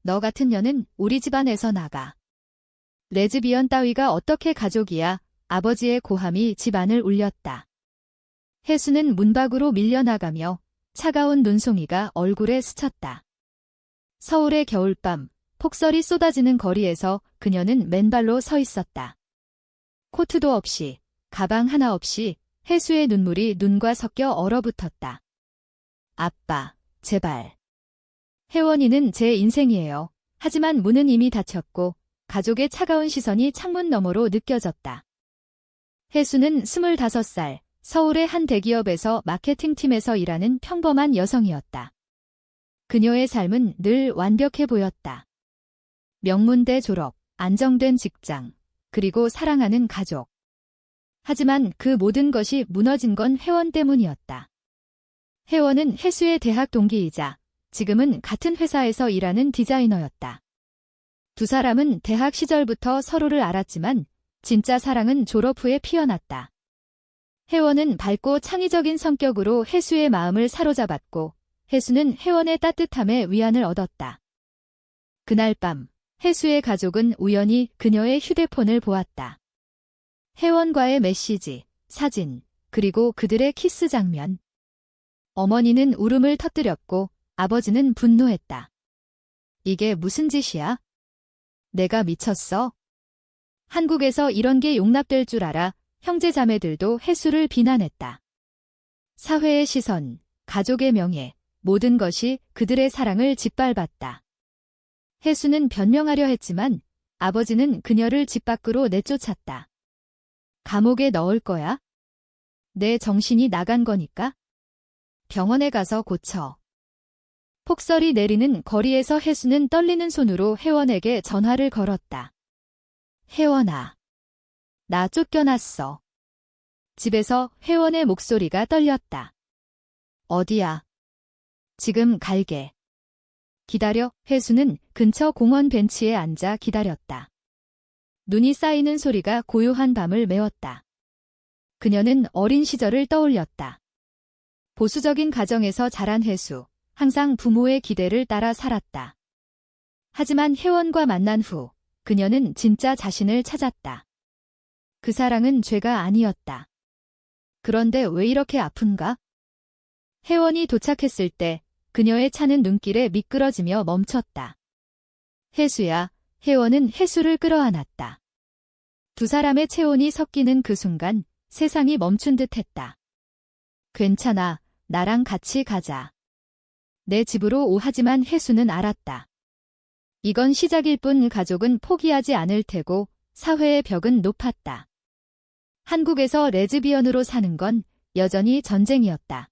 너 같은 년은 우리 집안에서 나가. 레즈비언 따위가 어떻게 가족이야. 아버지의 고함이 집안을 울렸다. 혜수는 문 밖으로 밀려나가며 차가운 눈송이가 얼굴에 스쳤다. 서울의 겨울밤, 폭설이 쏟아지는 거리에서 그녀는 맨발로 서 있었다. 코트도 없이, 가방 하나 없이 혜수의 눈물이 눈과 섞여 얼어붙었다. 아빠, 제발. 혜원이는 제 인생이에요. 하지만 문은 이미 닫혔고 가족의 차가운 시선이 창문 너머로 느껴졌다. 혜수는 25살, 서울의 한 대기업에서 마케팅팀에서 일하는 평범한 여성이었다. 그녀의 삶은 늘 완벽해 보였다. 명문대 졸업, 안정된 직장, 그리고 사랑하는 가족. 하지만 그 모든 것이 무너진 건 혜원 때문이었다. 혜원은 혜수의 대학 동기이자 지금은 같은 회사에서 일하는 디자이너였다. 두 사람은 대학 시절부터 서로를 알았지만 진짜 사랑은 졸업 후에 피어났다. 혜원은 밝고 창의적인 성격으로 혜수의 마음을 사로잡았고 혜수는 혜원의 따뜻함에 위안을 얻었다. 그날 밤 혜수의 가족은 우연히 그녀의 휴대폰을 보았다. 혜원과의 메시지, 사진, 그리고 그들의 키스 장면. 어머니는 울음을 터뜨렸고 아버지는 분노했다. 이게 무슨 짓이야? 내가 미쳤어? 한국에서 이런 게 용납될 줄 알아. 형제자매들도 혜수를 비난했다. 사회의 시선, 가족의 명예, 모든 것이 그들의 사랑을 짓밟았다. 혜수는 변명하려 했지만 아버지는 그녀를 집 밖으로 내쫓았다. 감옥에 넣을 거야? 내 정신이 나간 거니까? 병원에 가서 고쳐. 폭설이 내리는 거리에서 혜수는 떨리는 손으로 혜원에게 전화를 걸었다. 혜원아. 나 쫓겨났어. 집에서 혜원의 목소리가 떨렸다. 어디야? 지금 갈게. 기다려. 혜수는 근처 공원 벤치에 앉아 기다렸다. 눈이 쌓이는 소리가 고요한 밤을 메웠다. 그녀는 어린 시절을 떠올렸다. 보수적인 가정에서 자란 혜수, 항상 부모의 기대를 따라 살았다. 하지만 혜원과 만난 후 그녀는 진짜 자신을 찾았다. 그 사랑은 죄가 아니었다. 그런데 왜 이렇게 아픈가? 혜원이 도착했을 때 그녀의 차는 눈길에 미끄러지며 멈췄다. 혜수야. 혜원은 혜수를 끌어안았다. 두 사람의 체온이 섞이는 그 순간 세상이 멈춘 듯 했다. 괜찮아. 나랑 같이 가자. 내 집으로 오. 하지만 혜수는 알았다. 이건 시작일 뿐. 가족은 포기하지 않을 테고 사회의 벽은 높았다. 한국에서 레즈비언으로 사는 건 여전히 전쟁이었다.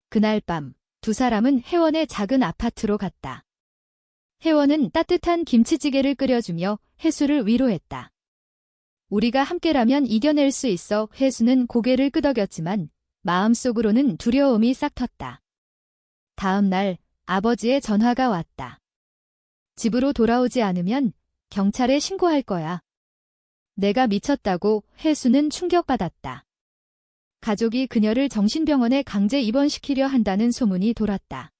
그날 밤 두 사람은 혜원의 작은 아파트로 갔다. 혜원은 따뜻한 김치찌개를 끓여주며 혜수를 위로했다. 우리가 함께라면 이겨낼 수 있어. 혜수는 고개를 끄덕였지만 마음속으로는 두려움이 싹텄다. 다음 날 아버지의 전화가 왔다. 집으로 돌아오지 않으면 경찰에 신고할 거야. 내가 미쳤다고. 혜수는 충격받았다. 가족이 그녀를 정신병원에 강제 입원시키려 한다는 소문이 돌았다.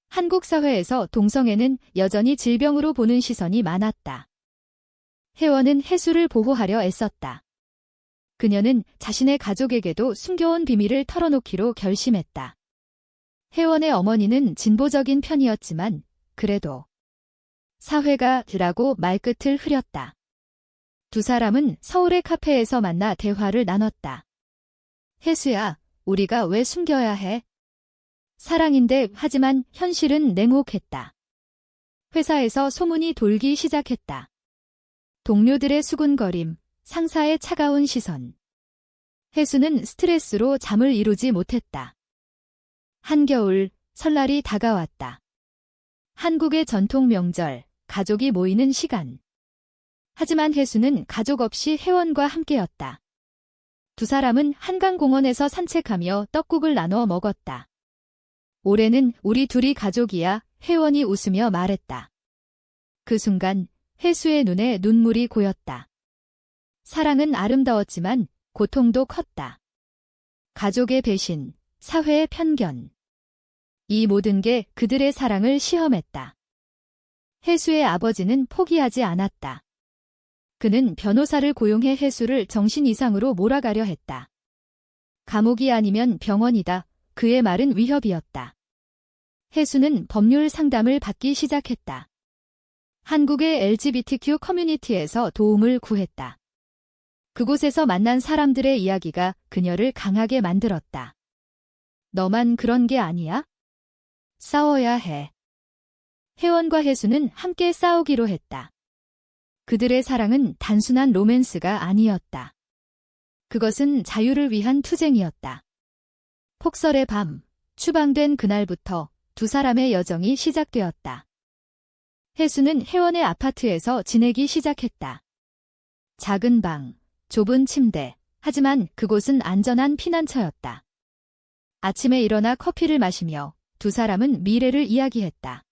한국 사회에서 동성애는 여전히 질병으로 보는 시선이 많았다. 혜원은 혜수를 보호하려 애썼다. 그녀는 자신의 가족에게도 숨겨온 비밀을 털어놓기로 결심했다. 혜원의 어머니는 진보적인 편이었지만 그래도 사회가 드라고 말끝을 흐렸다. 두 사람은 서울의 카페에서 만나 대화를 나눴다. 혜수야, 우리가 왜 숨겨야 해? 사랑인데. 하지만 현실은 냉혹했다. 회사에서 소문이 돌기 시작했다. 동료들의 수군거림, 상사의 차가운 시선. 혜수는 스트레스로 잠을 이루지 못했다. 한겨울, 설날이 다가왔다. 한국의 전통 명절, 가족이 모이는 시간. 하지만 혜수는 가족 없이 혜원과 함께였다. 두 사람은 한강공원에서 산책하며 떡국을 나눠 먹었다. 올해는 우리 둘이 가족이야. 혜원이 웃으며 말했다. 그 순간 혜수의 눈에 눈물이 고였다. 사랑은 아름다웠지만 고통도 컸다. 가족의 배신, 사회의 편견. 이 모든 게 그들의 사랑을 시험했다. 혜수의 아버지는 포기하지 않았다. 그는 변호사를 고용해 혜수를 정신 이상으로 몰아가려 했다. 감옥이 아니면 병원이다. 그의 말은 위협이었다. 혜수는 법률 상담을 받기 시작했다. 한국의 LGBTQ 커뮤니티에서 도움을 구했다. 그곳에서 만난 사람들의 이야기가 그녀를 강하게 만들었다. 너만 그런 게 아니야? 싸워야 해. 혜원과 혜수는 함께 싸우기로 했다. 그들의 사랑은 단순한 로맨스가 아니었다. 그것은 자유를 위한 투쟁이었다. 폭설의 밤, 추방된 그날부터 두 사람의 여정이 시작되었다. 혜수는 혜원의 아파트에서 지내기 시작했다. 작은 방, 좁은 침대, 하지만 그곳은 안전한 피난처였다. 아침에 일어나 커피를 마시며 두 사람은 미래를 이야기했다.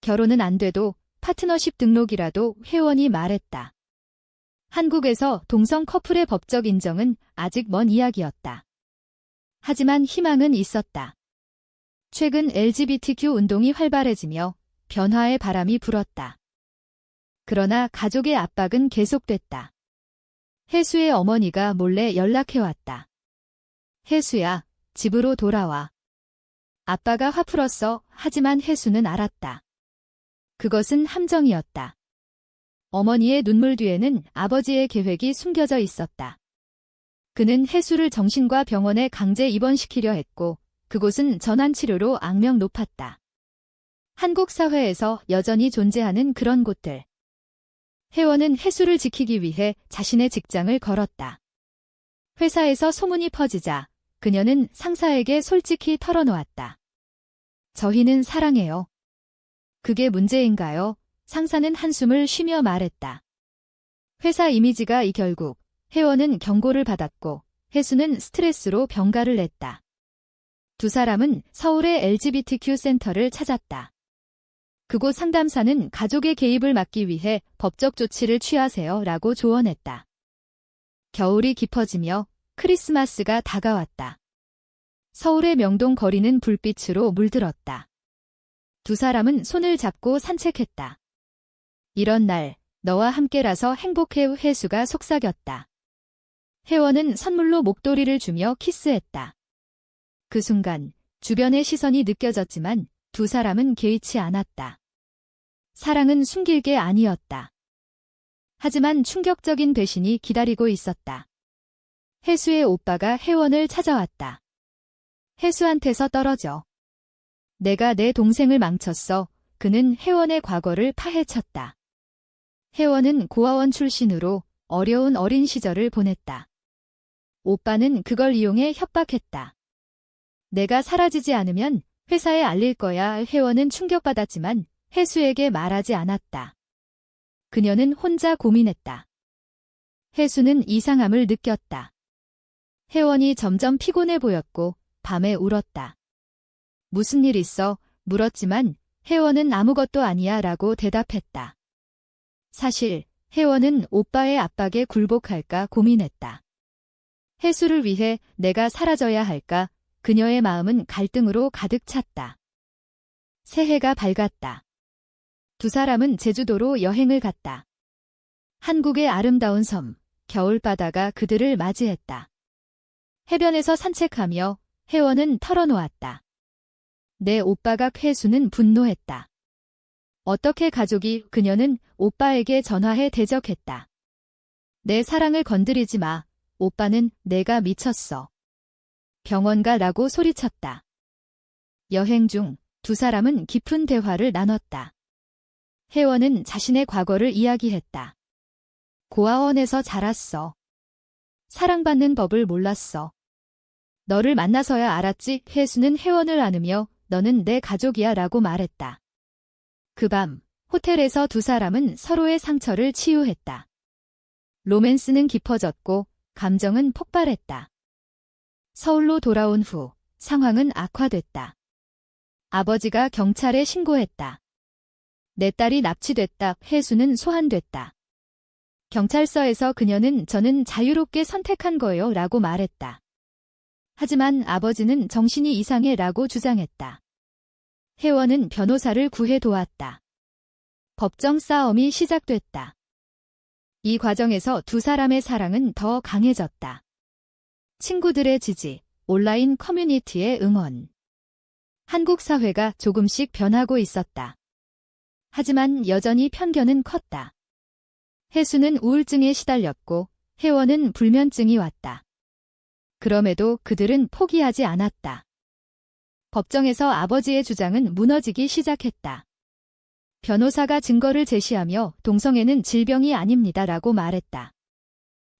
결혼은 안 돼도 파트너십 등록이라도 혜원이 말했다. 한국에서 동성 커플의 법적 인정은 아직 먼 이야기였다. 하지만 희망은 있었다. 최근 LGBTQ 운동이 활발해지며 변화의 바람이 불었다. 그러나 가족의 압박은 계속됐다. 혜수의 어머니가 몰래 연락해왔다. 혜수야, 집으로 돌아와. 아빠가 화풀었어. 하지만 혜수는 알았다. 그것은 함정이었다. 어머니의 눈물 뒤에는 아버지의 계획이 숨겨져 있었다. 그는 혜수를 정신과 병원에 강제 입원시키려 했고 그곳은 전환치료로 악명 높았다. 한국 사회에서 여전히 존재하는 그런 곳들. 혜원은 혜수를 지키기 위해 자신의 직장을 걸었다. 회사에서 소문이 퍼지자 그녀는 상사에게 솔직히 털어놓았다. 저희는 사랑해요. 그게 문제인가요? 상사는 한숨을 쉬며 말했다. 회사 이미지가 결국 혜원은 경고를 받았고 혜수는 스트레스로 병가를 냈다. 두 사람은 서울의 LGBTQ 센터를 찾았다. 그곳 상담사는 가족의 개입을 막기 위해 법적 조치를 취하세요 라고 조언했다. 겨울이 깊어지며 크리스마스가 다가왔다. 서울의 명동 거리는 불빛으로 물들었다. 두 사람은 손을 잡고 산책했다. 이런 날 너와 함께라서 행복해. 혜수가 속삭였다. 혜원은 선물로 목도리를 주며 키스했다. 그 순간 주변의 시선이 느껴졌지만 두 사람은 개의치 않았다. 사랑은 숨길 게 아니었다. 하지만 충격적인 배신이 기다리고 있었다. 혜수의 오빠가 혜원을 찾아왔다. 혜수한테서 떨어져. 내가 내 동생을 망쳤어. 그는 혜원의 과거를 파헤쳤다. 혜원은 고아원 출신으로 어려운 어린 시절을 보냈다. 오빠는 그걸 이용해 협박했다. 내가 사라지지 않으면 회사에 알릴 거야. 혜원은 충격받았지만 혜수에게 말하지 않았다. 그녀는 혼자 고민했다. 혜수는 이상함을 느꼈다. 혜원이 점점 피곤해 보였고 밤에 울었다. 무슨 일 있어? 물었지만 혜원은 아무것도 아니야 라고 대답했다. 사실 혜원은 오빠의 압박에 굴복할까 고민했다. 혜수를 위해 내가 사라져야 할까? 그녀의 마음은 갈등으로 가득 찼다. 새해가 밝았다. 두 사람은 제주도로 여행을 갔다. 한국의 아름다운 섬, 겨울바다가 그들을 맞이했다. 해변에서 산책하며 혜원은 털어놓았다. 내 오빠가 혜수는 분노했다. 어떻게 가족이? 그녀는 오빠에게 전화해 대적했다. 내 사랑을 건드리지 마. 오빠는 내가 미쳤어. 병원 가라고 소리쳤다. 여행 중 두 사람은 깊은 대화를 나눴다. 혜원은 자신의 과거를 이야기했다. 고아원에서 자랐어. 사랑받는 법을 몰랐어. 너를 만나서야 알았지. 혜수는 혜원을 안으며 너는 내 가족이야 라고 말했다. 그 밤 호텔에서 두 사람은 서로의 상처를 치유했다. 로맨스는 깊어졌고 감정은 폭발했다. 서울로 돌아온 후 상황은 악화됐다. 아버지가 경찰에 신고했다. 내 딸이 납치됐다. 혜수는 소환됐다. 경찰서에서 그녀는 저는 자유롭게 선택한 거예요 라고 말했다. 하지만 아버지는 정신이 이상해 라고 주장했다. 혜원은 변호사를 구해 도왔다. 법정 싸움이 시작됐다. 이 과정에서 두 사람의 사랑은 더 강해졌다. 친구들의 지지, 온라인 커뮤니티의 응원. 한국 사회가 조금씩 변하고 있었다. 하지만 여전히 편견은 컸다. 혜수는 우울증에 시달렸고 혜원은 불면증이 왔다. 그럼에도 그들은 포기하지 않았다. 법정에서 아버지의 주장은 무너지기 시작했다. 변호사가 증거를 제시하며 동성애는 질병이 아닙니다라고 말했다.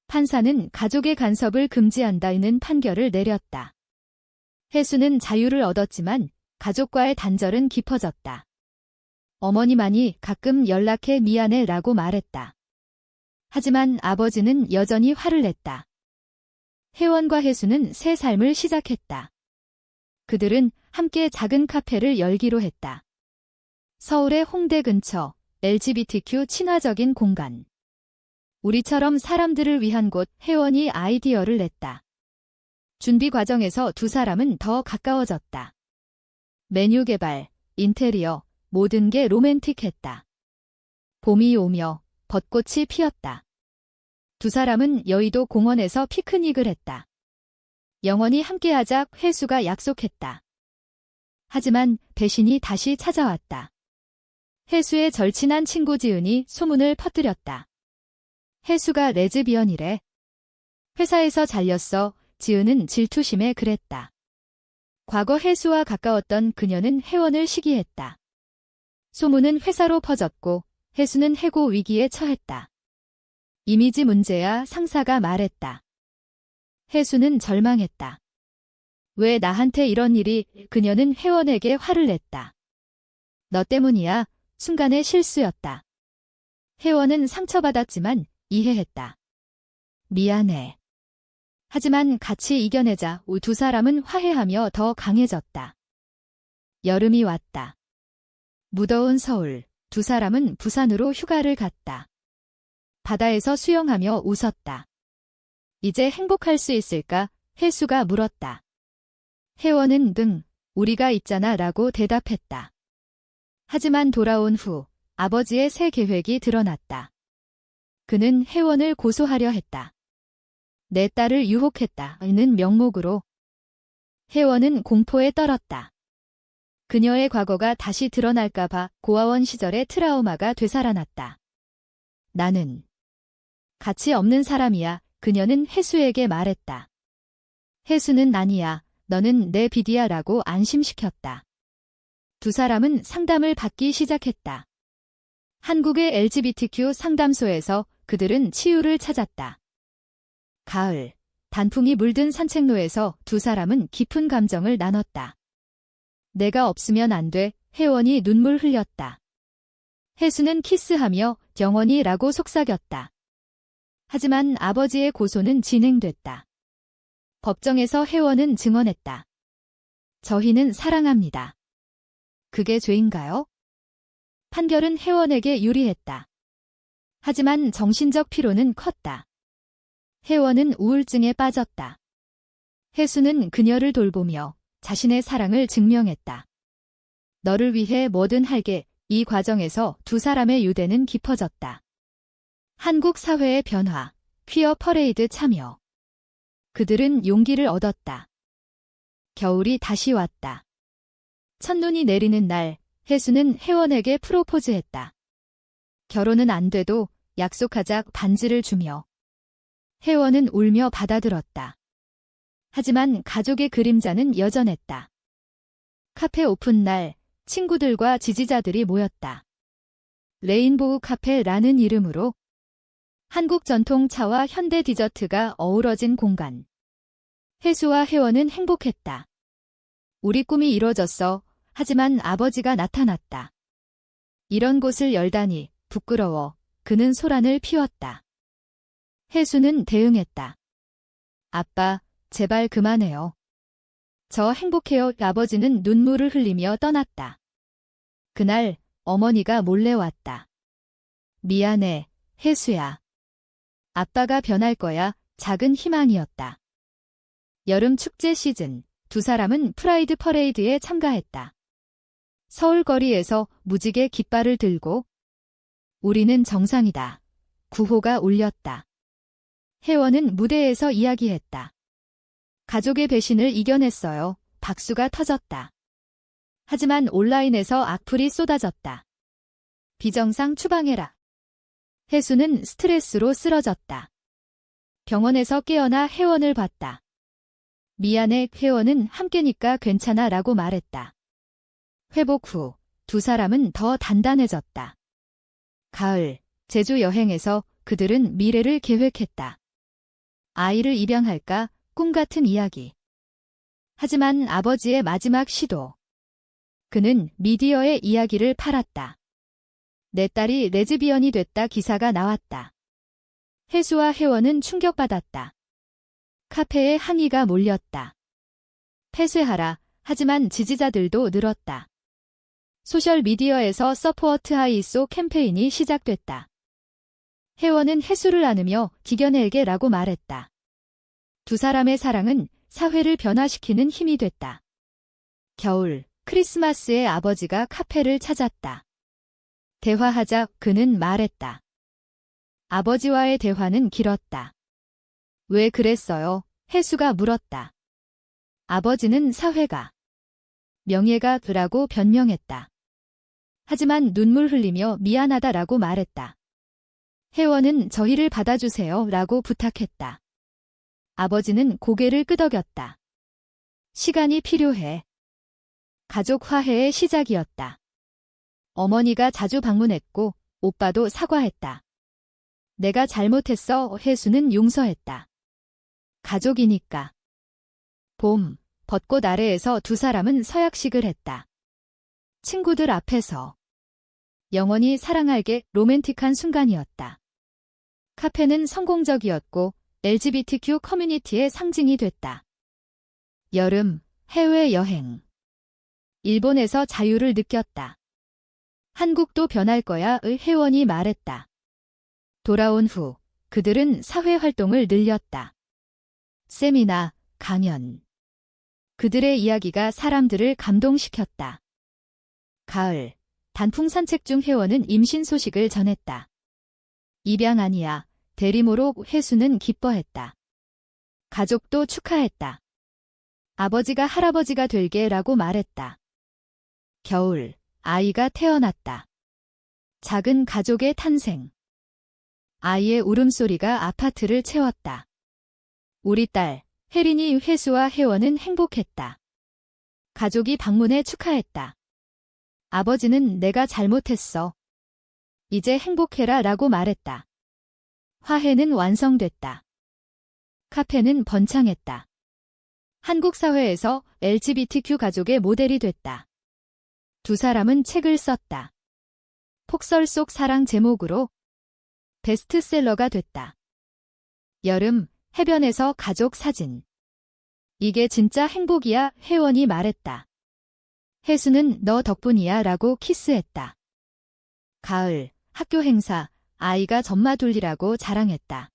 판사는 가족의 간섭을 금지한다는 판결을 내렸다. 혜수는 자유를 얻었지만 가족과의 단절은 깊어졌다. 어머니만이 가끔 연락해 미안해라고 말했다. 하지만 아버지는 여전히 화를 냈다. 혜원과 혜수는 새 삶을 시작했다. 그들은 함께 작은 카페를 열기로 했다. 서울의 홍대 근처 LGBTQ 친화적인 공간. 우리처럼 사람들을 위한 곳. 혜원이 아이디어를 냈다. 준비 과정에서 두 사람은 더 가까워졌다. 메뉴 개발, 인테리어, 모든 게 로맨틱했다. 봄이 오며 벚꽃이 피었다. 두 사람은 여의도 공원에서 피크닉을 했다. 영원히 함께하자. 혜수가 약속했다. 하지만 배신이 다시 찾아왔다. 혜수의 절친한 친구 지은이 소문을 퍼뜨렸다. 혜수가 레즈비언이래. 회사에서 잘렸어. 지은은 질투심에 그랬다. 과거 혜수와 가까웠던 그녀는 혜원을 시기했다. 소문은 회사로 퍼졌고 혜수는 해고 위기에 처했다. 이미지 문제야. 상사가 말했다. 혜수는 절망했다. 왜 나한테 이런 일이? 그녀는 혜원에게 화를 냈다. 너 때문이야. 순간의 실수였다. 혜원은 상처받았지만 이해했다. 미안해. 하지만 같이 이겨내자. 두 사람은 화해하며 더 강해졌다. 여름이 왔다. 무더운 서울. 두 사람은 부산으로 휴가를 갔다. 바다에서 수영하며 웃었다. 이제 행복할 수 있을까? 혜수가 물었다. 혜원은 우리가 있잖아 라고 대답했다. 하지만 돌아온 후 아버지의 새 계획이 드러났다. 그는 혜원을 고소하려 했다. 내 딸을 유혹했다는 명목으로. 혜원은 공포에 떨었다. 그녀의 과거가 다시 드러날까봐 고아원 시절의 트라우마가 되살아났다. 나는 가치 없는 사람이야. 그녀는 혜수에게 말했다. 혜수는 아니야. 너는 내 비디야 라고 안심시켰다. 두 사람은 상담을 받기 시작했다. 한국의 LGBTQ 상담소에서 그들은 치유를 찾았다. 가을, 단풍이 물든 산책로에서 두 사람은 깊은 감정을 나눴다. 내가 없으면 안 돼. 혜원이 눈물 흘렸다. 혜수는 키스하며 영원히 라고 속삭였다. 하지만 아버지의 고소는 진행됐다. 법정에서 혜원은 증언했다. 저희는 사랑합니다. 그게 죄인가요? 판결은 혜원에게 유리했다. 하지만 정신적 피로는 컸다. 혜원은 우울증에 빠졌다. 혜수는 그녀를 돌보며 자신의 사랑을 증명했다. 너를 위해 뭐든 할게. 이 과정에서 두 사람의 유대는 깊어졌다. 한국 사회의 변화, 퀴어 퍼레이드 참여. 그들은 용기를 얻었다. 겨울이 다시 왔다. 첫눈이 내리는 날, 혜수는 혜원에게 프로포즈했다. 결혼은 안 돼도 약속하자. 반지를 주며. 혜원은 울며 받아들었다. 하지만 가족의 그림자는 여전했다. 카페 오픈 날, 친구들과 지지자들이 모였다. 레인보우 카페라는 이름으로 한국 전통 차와 현대 디저트가 어우러진 공간. 혜수와 혜원은 행복했다. 우리 꿈이 이뤄졌어. 하지만 아버지가 나타났다. 이런 곳을 열다니 부끄러워. 그는 소란을 피웠다. 혜수는 대응했다. 아빠, 제발 그만해요. 저 행복해요. 아버지는 눈물을 흘리며 떠났다. 그날 어머니가 몰래 왔다. 미안해, 혜수야. 아빠가 변할 거야. 작은 희망이었다. 여름 축제 시즌, 두 사람은 프라이드 퍼레이드에 참가했다. 서울 거리에서 무지개 깃발을 들고 우리는 정상이다. 구호가 울렸다. 혜원은 무대에서 이야기했다. 가족의 배신을 이겨냈어요. 박수가 터졌다. 하지만 온라인에서 악플이 쏟아졌다. 비정상 추방해라. 혜수는 스트레스로 쓰러졌다. 병원에서 깨어나 혜원을 봤다. 미안해, 혜원은 함께니까 괜찮아 라고 말했다. 회복 후 두 사람은 더 단단해졌다. 가을, 제주 여행에서 그들은 미래를 계획했다. 아이를 입양할까? 꿈같은 이야기. 하지만 아버지의 마지막 시도. 그는 미디어의 이야기를 팔았다. 내 딸이 레즈비언이 됐다 기사가 나왔다. 혜수와 혜원은 충격받았다. 카페에 항의가 몰렸다. 폐쇄하라. 하지만 지지자들도 늘었다. 소셜미디어에서 서포트 하이소 캠페인이 시작됐다. 혜원은 혜수를 안으며 기견해에게라고 말했다. 두 사람의 사랑은 사회를 변화시키는 힘이 됐다. 겨울, 크리스마스에 아버지가 카페를 찾았다. 대화하자 그는 말했다. 아버지와의 대화는 길었다. 왜 그랬어요? 혜수가 물었다. 아버지는 사회가 명예가 그라고 변명했다. 하지만 눈물 흘리며 미안하다라고 말했다. 혜원은 저희를 받아주세요 라고 부탁했다. 아버지는 고개를 끄덕였다. 시간이 필요해. 가족 화해의 시작이었다. 어머니가 자주 방문했고 오빠도 사과했다. 내가 잘못했어. 혜수는 용서했다. 가족이니까. 봄, 벚꽃 아래에서 두 사람은 서약식을 했다. 친구들 앞에서. 영원히 사랑할게 로맨틱한 순간이었다. 카페는 성공적이었고 LGBTQ 커뮤니티의 상징이 됐다. 여름, 해외여행. 일본에서 자유를 느꼈다. 한국도 변할 거야 의 혜원이 말했다. 돌아온 후 그들은 사회활동을 늘렸다. 세미나, 강연. 그들의 이야기가 사람들을 감동시켰다. 가을, 단풍 산책 중 혜원은 임신 소식을 전했다. 입양 아니야. 대리모로 혜수는 기뻐했다. 가족도 축하했다. 아버지가 할아버지가 될게라고 말했다. 겨울, 아이가 태어났다. 작은 가족의 탄생. 아이의 울음소리가 아파트를 채웠다. 우리 딸, 혜린이 혜수와 혜원은 행복했다. 가족이 방문해 축하했다. 아버지는 내가 잘못했어. 이제 행복해라 라고 말했다. 화해는 완성됐다. 카페는 번창했다. 한국 사회에서 LGBTQ 가족의 모델이 됐다. 두 사람은 책을 썼다. 폭설 속 사랑 제목으로 베스트셀러가 됐다. 여름, 해변에서 가족 사진. 이게 진짜 행복이야, 혜원이 말했다. 혜수는 너 덕분이야 라고 키스했다. 가을, 학교 행사, 아이가 전마둘리라고 자랑했다.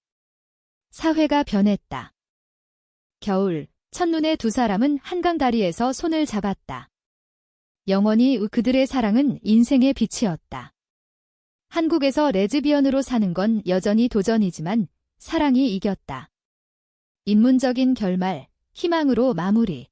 사회가 변했다. 겨울, 첫눈에 두 사람은 한강 다리에서 손을 잡았다. 영원히 그들의 사랑은 인생의 빛이었다. 한국에서 레즈비언으로 사는 건 여전히 도전이지만 사랑이 이겼다. 인문적인 결말, 희망으로 마무리.